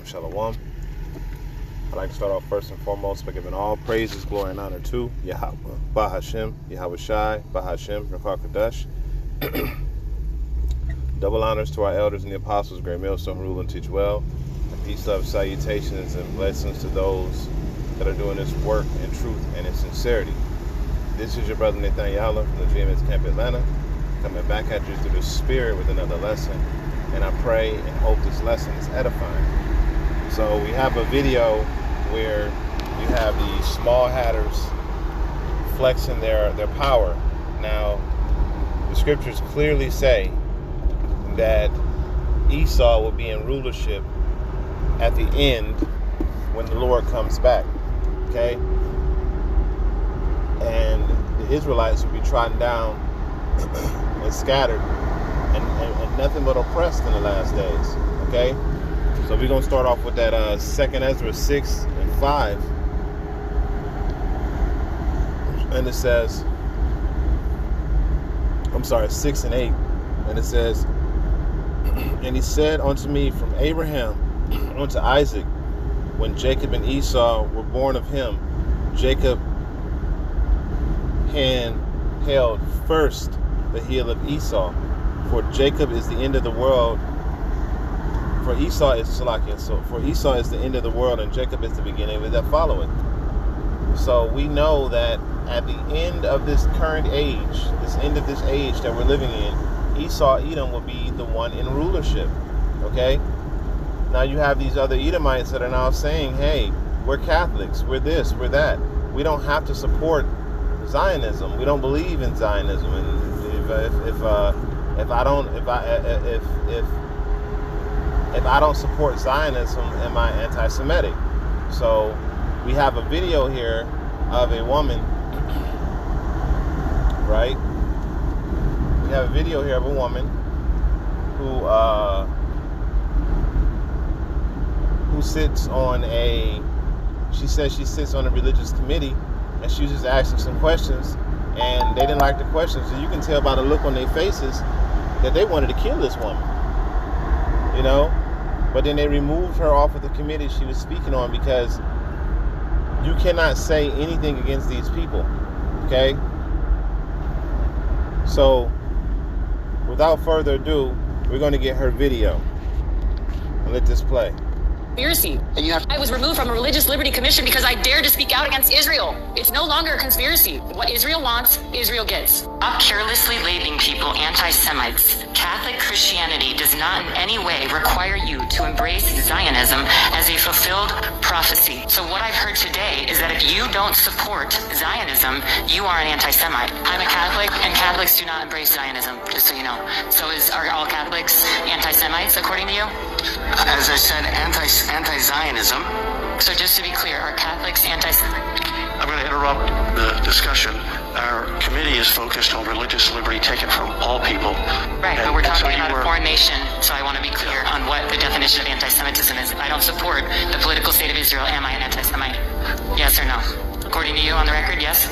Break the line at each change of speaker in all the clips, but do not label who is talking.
Shalom. I'd like to start off first and foremost by giving all praises, glory, and honor to Yahweh, Bahashem, Yahweh Shai, Bahashem, Rakar Kadash. Double honors to our elders and the apostles, great millstone, rule and teach well. And peace, love, salutations, and blessings to those that are doing this work in truth and in sincerity. This is your brother Nathan Yalla from the GMS Camp Atlanta, coming back at you through the Spirit with another lesson. And I pray and hope this lesson is edifying. So we have a video where you have the small hatters flexing their power. Now, the scriptures clearly say that Esau will be in rulership at the end when the Lord comes back. Okay? And the Israelites will be trodden down and scattered and nothing but oppressed in the last days. Okay? So we're going to start off with that 2nd Ezra 6 and 5. And it says, 6 and 8. And it says, and he said unto me from Abraham unto Isaac, when Jacob and Esau were born of him, Jacob held first the heel of Esau. For Jacob is the end of the world. For Esau is Salakia. So for Esau is the end of the world, and Jacob is the beginning of that following. So we know that at the end of this current age, this end of this age that we're living in, Esau, Edom, will be the one in rulership. Okay? Now you have these other Edomites that are now saying, hey, we're Catholics, we're this, we're that. We don't have to support Zionism. We don't believe in Zionism. And if I don't support Zionism, am I anti-Semitic? So we have a video here of a woman, right? We have a video here of a woman who sits on she says she sits on a religious committee, and she was just asking some questions, and they didn't like the questions. So you can tell by the look on their faces that they wanted to kill this woman, you know? But then they removed her off of the committee she was speaking on, because you cannot say anything against these people, okay? So, without further ado, we're going to get her video and let this play.
Conspiracy. I was removed from a Religious Liberty Commission because I dared to speak out against Israel. It's no longer a conspiracy. What Israel wants, Israel gets.
Stop carelessly labeling people anti-Semites. Catholic Christianity does not in any way require you to embrace Zionism as a fulfilled prophecy. So what I've heard today is that if you don't support Zionism, you are an anti-Semite. I'm a Catholic, and Catholics do not embrace Zionism, just so you know. So are all Catholics anti-Semites, according to you?
As I said, anti-Zionism.
So just to be clear, are Catholics anti-Semite?
I'm going to interrupt the discussion. Our committee is focused on religious liberty taken from all people.
Right, but we're talking about a foreign nation, so I want to be clear on what the definition of anti-Semitism is. If I don't support the political state of Israel, am I an anti-Semite? Yes or no? According to you, on the record, yes?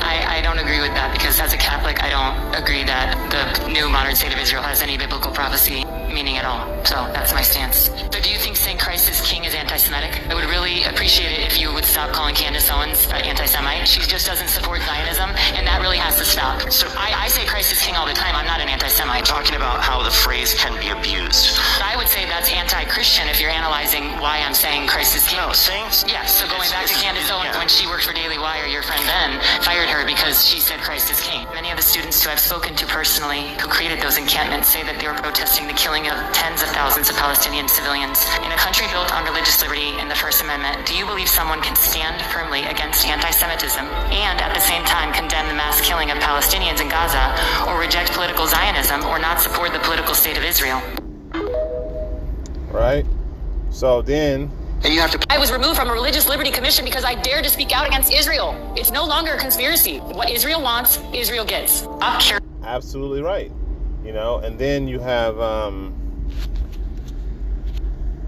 I don't agree with that, because as a Catholic, I don't agree that the new modern state of Israel has any biblical prophecy meaning at all. So that's my stance. So do you think saying Christ is King is anti-Semitic? I would really appreciate it if you would stop calling Candace Owens anti-Semite. She just doesn't support Zionism, and that really has to stop. So I say Christ is King all the time. I'm not an anti-Semite.
Talking about how the phrase can be abused.
I would say that's anti-Christian if you're analyzing why I'm saying Christ is King.
No, saying...
Yeah, so going back to Candace Owens, when she worked for Daily Wire, your friend Ben fired her because she said Christ is King. Many of the students who I've spoken to personally who created those encampments say that they were protesting the killing of tens of thousands of Palestinian civilians. In a country built on religious liberty and the First Amendment, do you believe someone can stand firmly against anti-Semitism and at the same time condemn the mass killing of Palestinians in Gaza, or reject political Zionism, or not support the political state of Israel?
Right? So then...
And you have to...
I was removed from a Religious Liberty Commission because I dared to speak out against Israel. It's no longer a conspiracy. What Israel wants, Israel gets.
Absolutely right. You know, and then you have...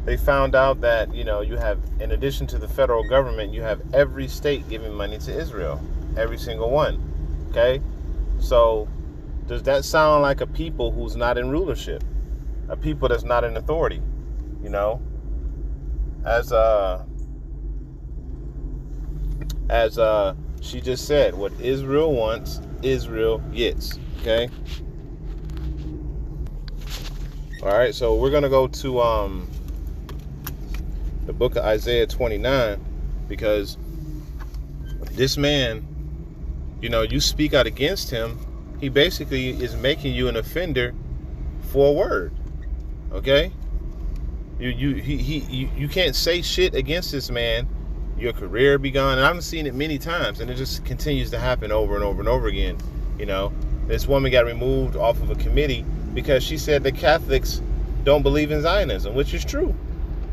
they found out that, you know, you have, in addition to the federal government, you have every state giving money to Israel. Every single one. Okay? So, does that sound like a people who's not in rulership? A people that's not in authority? You know? as she just said, what Israel wants, Israel gets. Okay. All right. So we're gonna go to the book of Isaiah 29, because this man, you speak out against him, he basically is making you an offender for a word. Okay? You can't say shit against this man, your career be gone. And I've seen it many times, and it just continues to happen over and over and over again. This woman got removed off of a committee because she said that Catholics don't believe in Zionism, which is true.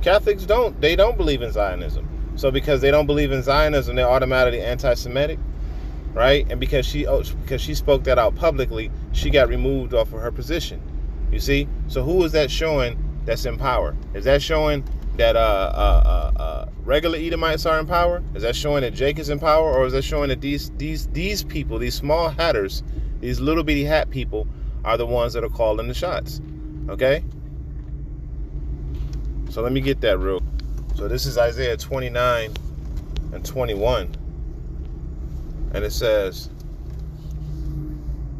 Catholics don't believe in Zionism. So because they don't believe in Zionism, they're automatically anti-Semitic, right? And because she spoke that out publicly, she got removed off of her position. You see? So who is that showing that's in power? Is that showing that regular Edomites are in power? Is that showing that Jake is in power? Or is that showing that these people, these small hatters, these little bitty hat people, are the ones that are calling the shots? Okay? So let me get that real. So this is Isaiah 29 and 21. And it says,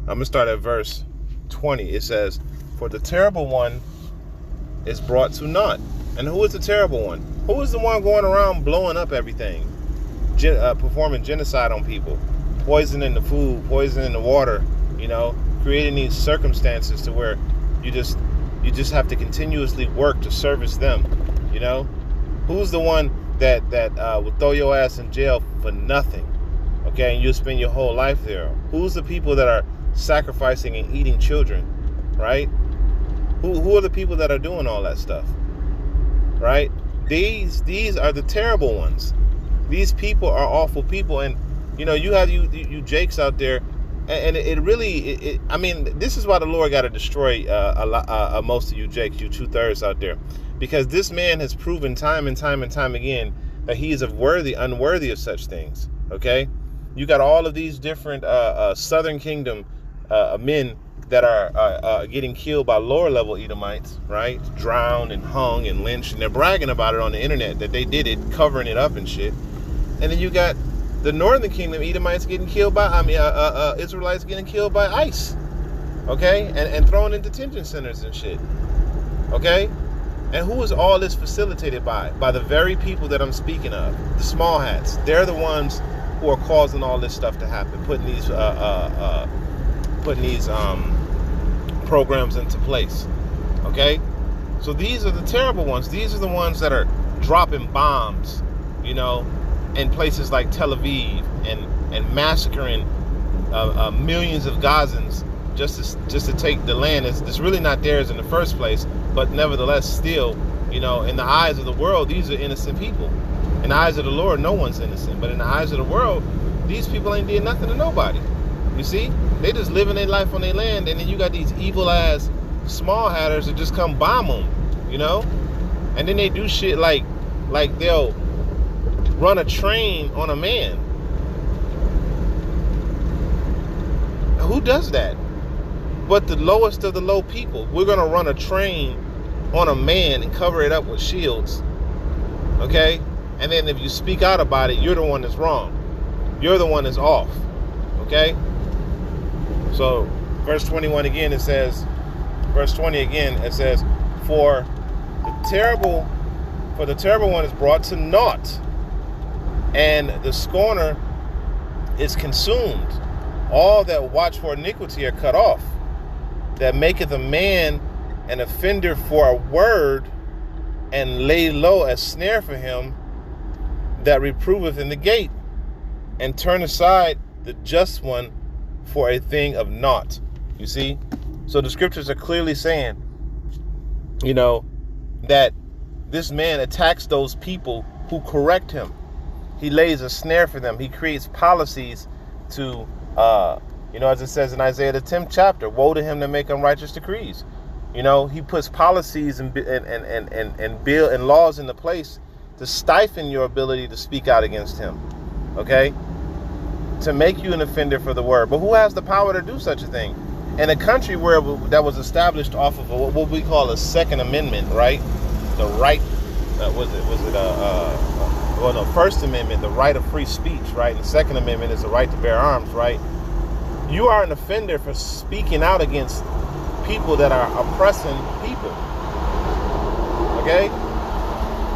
I'm going to start at verse 20. It says, for the terrible one is brought to naught. And who is the terrible one? Who is the one going around blowing up everything? Performing genocide on people. Poisoning the food, poisoning the water, creating these circumstances to where you just have to continuously work to service them, Who's the one that will throw your ass in jail for nothing, okay? And you'll spend your whole life there. Who's the people that are sacrificing and eating children, right? Who are the people that are doing all that stuff, right? These are the terrible ones. These people are awful people, and you have you Jakes out there, and it really, I mean, this is why the Lord got to destroy most of you Jakes, you 2/3 out there. Because this man has proven time and time and time again that he is unworthy of such things. Okay, you got all of these different Southern Kingdom men that are getting killed by lower level Edomites, right? Drowned and hung and lynched, and they're bragging about it on the internet that they did it, covering it up and shit. And then you got the Northern Kingdom Edomites getting killed by, Israelites getting killed by ICE, okay, and thrown in detention centers and shit, okay. And who is all this facilitated by? By the very people that I'm speaking of, the small hats. They're the ones who are causing all this stuff to happen, putting these programs into place. Okay, so these are the terrible ones. These are the ones that are dropping bombs, in places like Tel Aviv and massacring millions of Gazans just to take the land that's really not theirs in the first place. But nevertheless, still, in the eyes of the world, these are innocent people. In the eyes of the Lord, no one's innocent. But in the eyes of the world, these people ain't did nothing to nobody. You see? They just living their life on their land, and then you got these evil-ass small hatters that just come bomb them, And then they do shit like they'll run a train on a man. Who does that? But the lowest of the low people. We're going to run a train on a man and cover it up with shields. Okay? And then if you speak out about it, you're the one that's wrong. You're the one that's off. Okay? So, verse 21 again, it says, verse 20 again, it says, for the terrible one is brought to naught, and the scorner is consumed. All that watch for iniquity are cut off. That maketh a man an offender for a word, and lay low a snare for him that reproveth in the gate, and turn aside the just one for a thing of naught. You see? So the scriptures are clearly saying, that this man attacks those people who correct him. He lays a snare for them. He creates policies to as it says in Isaiah the 10th chapter, woe to him that make unrighteous decrees. He puts policies and bill and laws into place to stifle your ability to speak out against him. Okay? To make you an offender for the word. But who has the power to do such a thing? In a country that was established off of what we call a Second Amendment, right? The right well, no, First Amendment, the right of free speech, right? And the Second Amendment is the right to bear arms, right? You are an offender for speaking out against people that are oppressing people. Okay?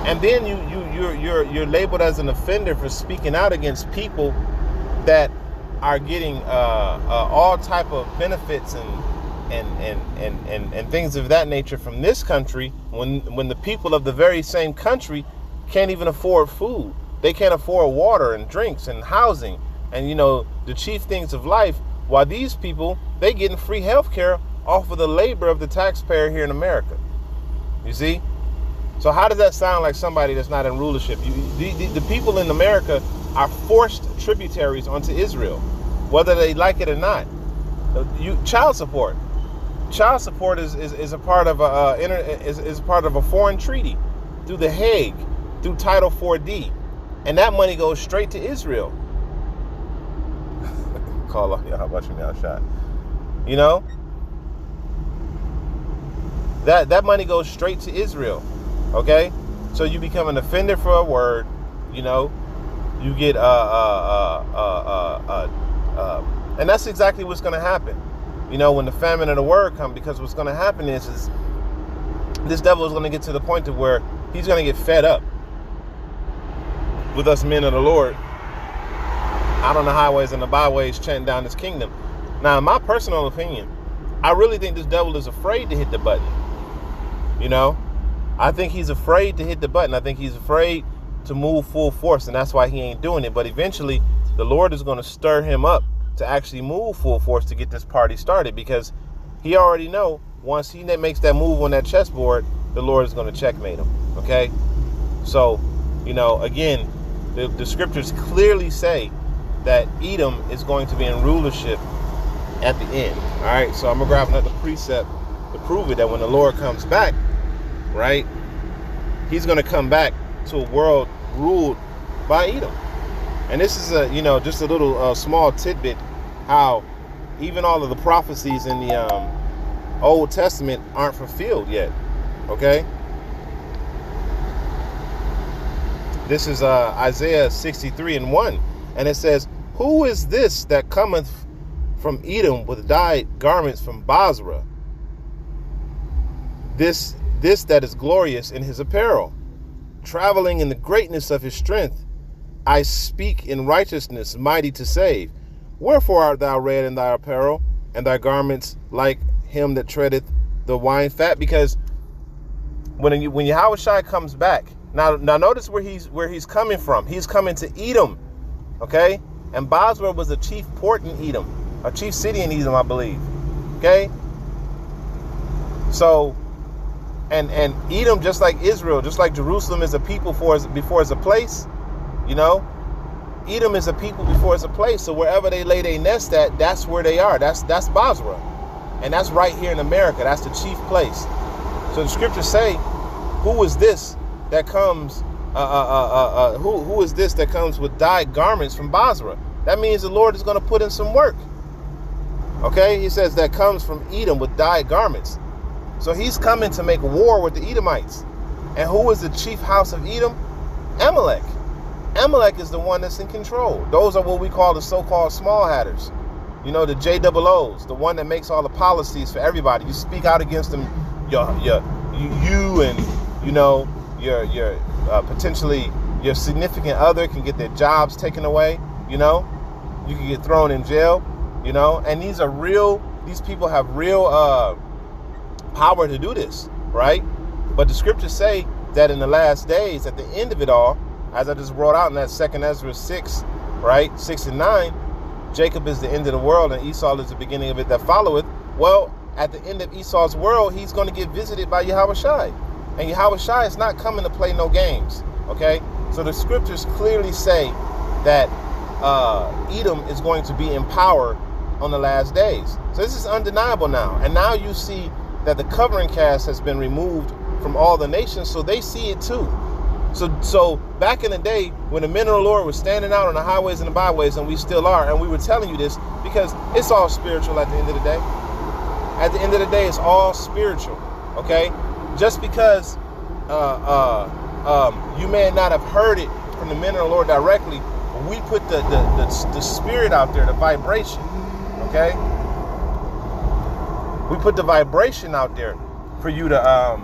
And then you're labeled as an offender for speaking out against people that are getting all type of benefits and things of that nature from this country, when the people of the very same country can't even afford food. They can't afford water and drinks and housing and, you know, the chief things of life, while these people, they getting free health care off of the labor of the taxpayer here in America. You see? So how does that sound like somebody that's not in rulership? The people in America are forced tributaries onto Israel, whether they like it or not. Child support is a part of is part of a foreign treaty through The Hague, through Title 4D, and that money goes straight to Israel. Call off, how about you now, shot? You know, that money goes straight to Israel. Okay, so you become an offender for a word. You know, you get and that's exactly what's going to happen. You know, when the famine of the word comes, because what's going to happen is this devil is going to get to the point to where he's going to get fed up with us men of the Lord out on the highways and the byways chanting down his kingdom. Now, in my personal opinion, I really think this devil is afraid to hit the button. You know, I think he's afraid to hit the button. I think he's afraid to move full force, and that's why he ain't doing it. But eventually, the Lord is going to stir him up to actually move full force to get this party started, because he already know once he makes that move on that chessboard, the Lord is going to checkmate him. Okay, so, you know, again, the scriptures clearly say that Edom is going to be in rulership at the end. All right, so I'm gonna grab another precept to prove it, that when the Lord comes back, right, he's going to come back to a world ruled by Edom. And this is just a little small tidbit how even all of the prophecies in the Old Testament aren't fulfilled yet. Okay, this is Isaiah 63:1, and it says, "Who is this that cometh from Edom with dyed garments from Basra? This that is glorious in his apparel, traveling in the greatness of his strength. I speak in righteousness, mighty to save. Wherefore art thou red in thy apparel, and thy garments like him that treadeth the wine fat?" Because when Yahushua comes back, now notice where he's coming from. He's coming to Edom, okay? And Basra was a chief port in Edom, a chief city in Edom, I believe. Okay, so and Edom, just like Israel, just like Jerusalem is a people before it's a place, you know, Edom is a people before it's a place. So wherever they lay their nest at, that's where they are. That's Basra, and that's right here in America. That's the chief place. So the scriptures say, "Who is this that comes? Who is this that comes with dyed garments from Basra?" That means the Lord is going to put in some work. Okay, he says that comes from Edom with dyed garments. So he's coming to make war with the Edomites. And who is the chief house of Edom? Amalek. Amalek is the one that's in control. Those are what we call the so-called small hatters. You know, the JOOs, the one that makes all the policies for everybody. You speak out against them, you and, you know, your potentially your significant other can get their jobs taken away. You know, you can get thrown in jail. You know, and these people have real power to do this, right? But the scriptures say that in the last days, at the end of it all, as I just brought out in that 2 Ezra 6, right, 6 and 9, Jacob is the end of the world and Esau is the beginning of it that followeth. Well, at the end of Esau's world, he's going to get visited by Yahushua. And Yahushua is not coming to play no games, okay? So the scriptures clearly say that Edom is going to be in power on the last days. So this is undeniable now. And now you see that the covering cast has been removed from all the nations, so they see it too. So back in the day, when the men of the Lord were standing out on the highways and the byways, and we still are, and we were telling you this because it's all spiritual at the end of the day. At the end of the day, it's all spiritual, okay? Just because You may not have heard it from the men of the Lord directly, but we put the spirit out there, the vibration, okay? We put the vibration out there for you to,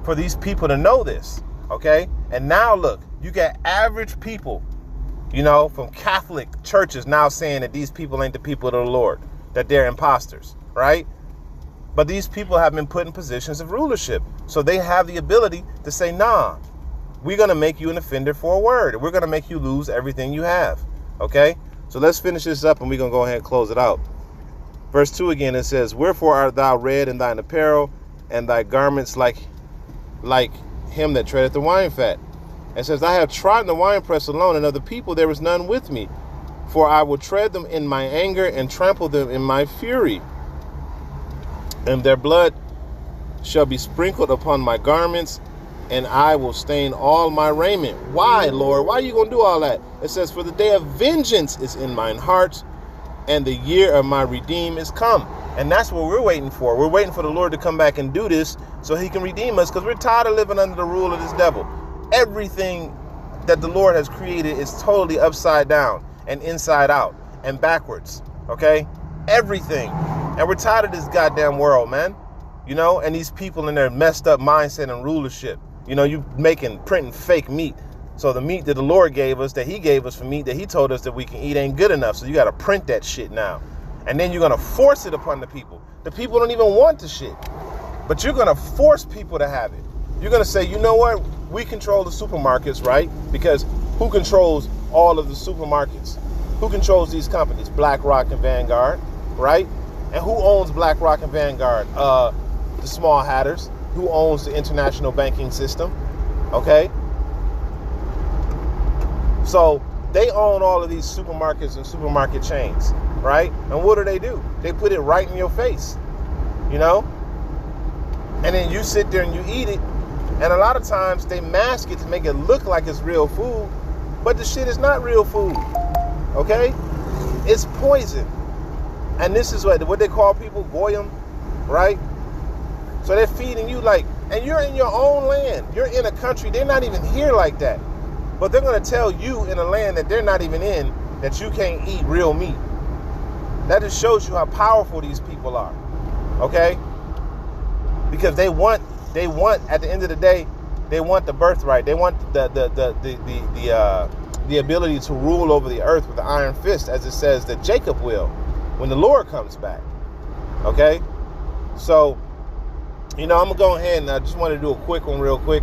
for these people to know this, okay? And now look, you got average people, you know, from Catholic churches now saying that these people ain't the people of the Lord, that they're imposters, right? But these people have been put in positions of rulership. So they have the ability to say, nah, we're going to make you an offender for a word. We're going to make you lose everything you have. Okay? So let's finish this up and we're going to go ahead and close it out. Verse 2 again, it says, wherefore art thou red in thine apparel, and thy garments like him that treadeth the wine fat? It says, I have trodden the winepress alone, and of the people there is none with me. For I will tread them in my anger and trample them in my fury. And their blood shall be sprinkled upon my garments, and I will stain all my raiment. Why, Lord? Why are you going to do all that? It says, for the day of vengeance is in mine heart, and the year of my redeem is come. And that's what we're waiting for. We're waiting for the Lord to come back and do this so he can redeem us, because we're tired of living under the rule of this devil. Everything that the Lord has created is totally upside down and inside out and backwards. Okay? Everything. And we're tired of this goddamn world, man. You know, and these people in their messed up mindset and rulership. You know, you printing fake meat. So the meat that the Lord gave us, that he gave us for meat, that he told us that we can eat ain't good enough. So you got to print that shit now. And then you're going to force it upon the people. The people don't even want the shit. But you're going to force people to have it. You're going to say, you know what? We control the supermarkets, right? Because who controls all of the supermarkets? Who controls these companies? BlackRock and Vanguard, right? And who owns BlackRock and Vanguard? The small hatters. Who owns the international banking system? Okay? So they own all of these supermarkets and supermarket chains, right? And what do? They put it right in your face, you know? And then you sit there and you eat it. And a lot of times they mask it to make it look like it's real food. But the shit is not real food, okay? It's poison. And this is what they call people goyim, right? So they're feeding you like, and you're in your own land. You're in a country, they're not even here like that. But they're going to tell you in a land that they're not even in that you can't eat real meat. That just shows you how powerful these people are, okay? Because they want, at the end of the day, they want the birthright. They want the ability to rule over the earth with the iron fist, as it says that Jacob will when the Lord comes back. Okay? So, you know, I'm going to go ahead and I just want to do a quick one real quick.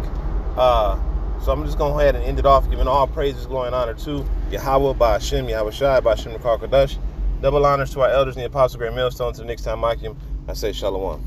So I'm just going to go ahead and end it off, giving all praises, glory, and honor to Yahweh, Ba'ashem, Yahweh Shai, Ba'ashem, Rakar Kodash. Double honors to our elders and the Apostle Great Millstone. To the next time, Makim, I say Shalom.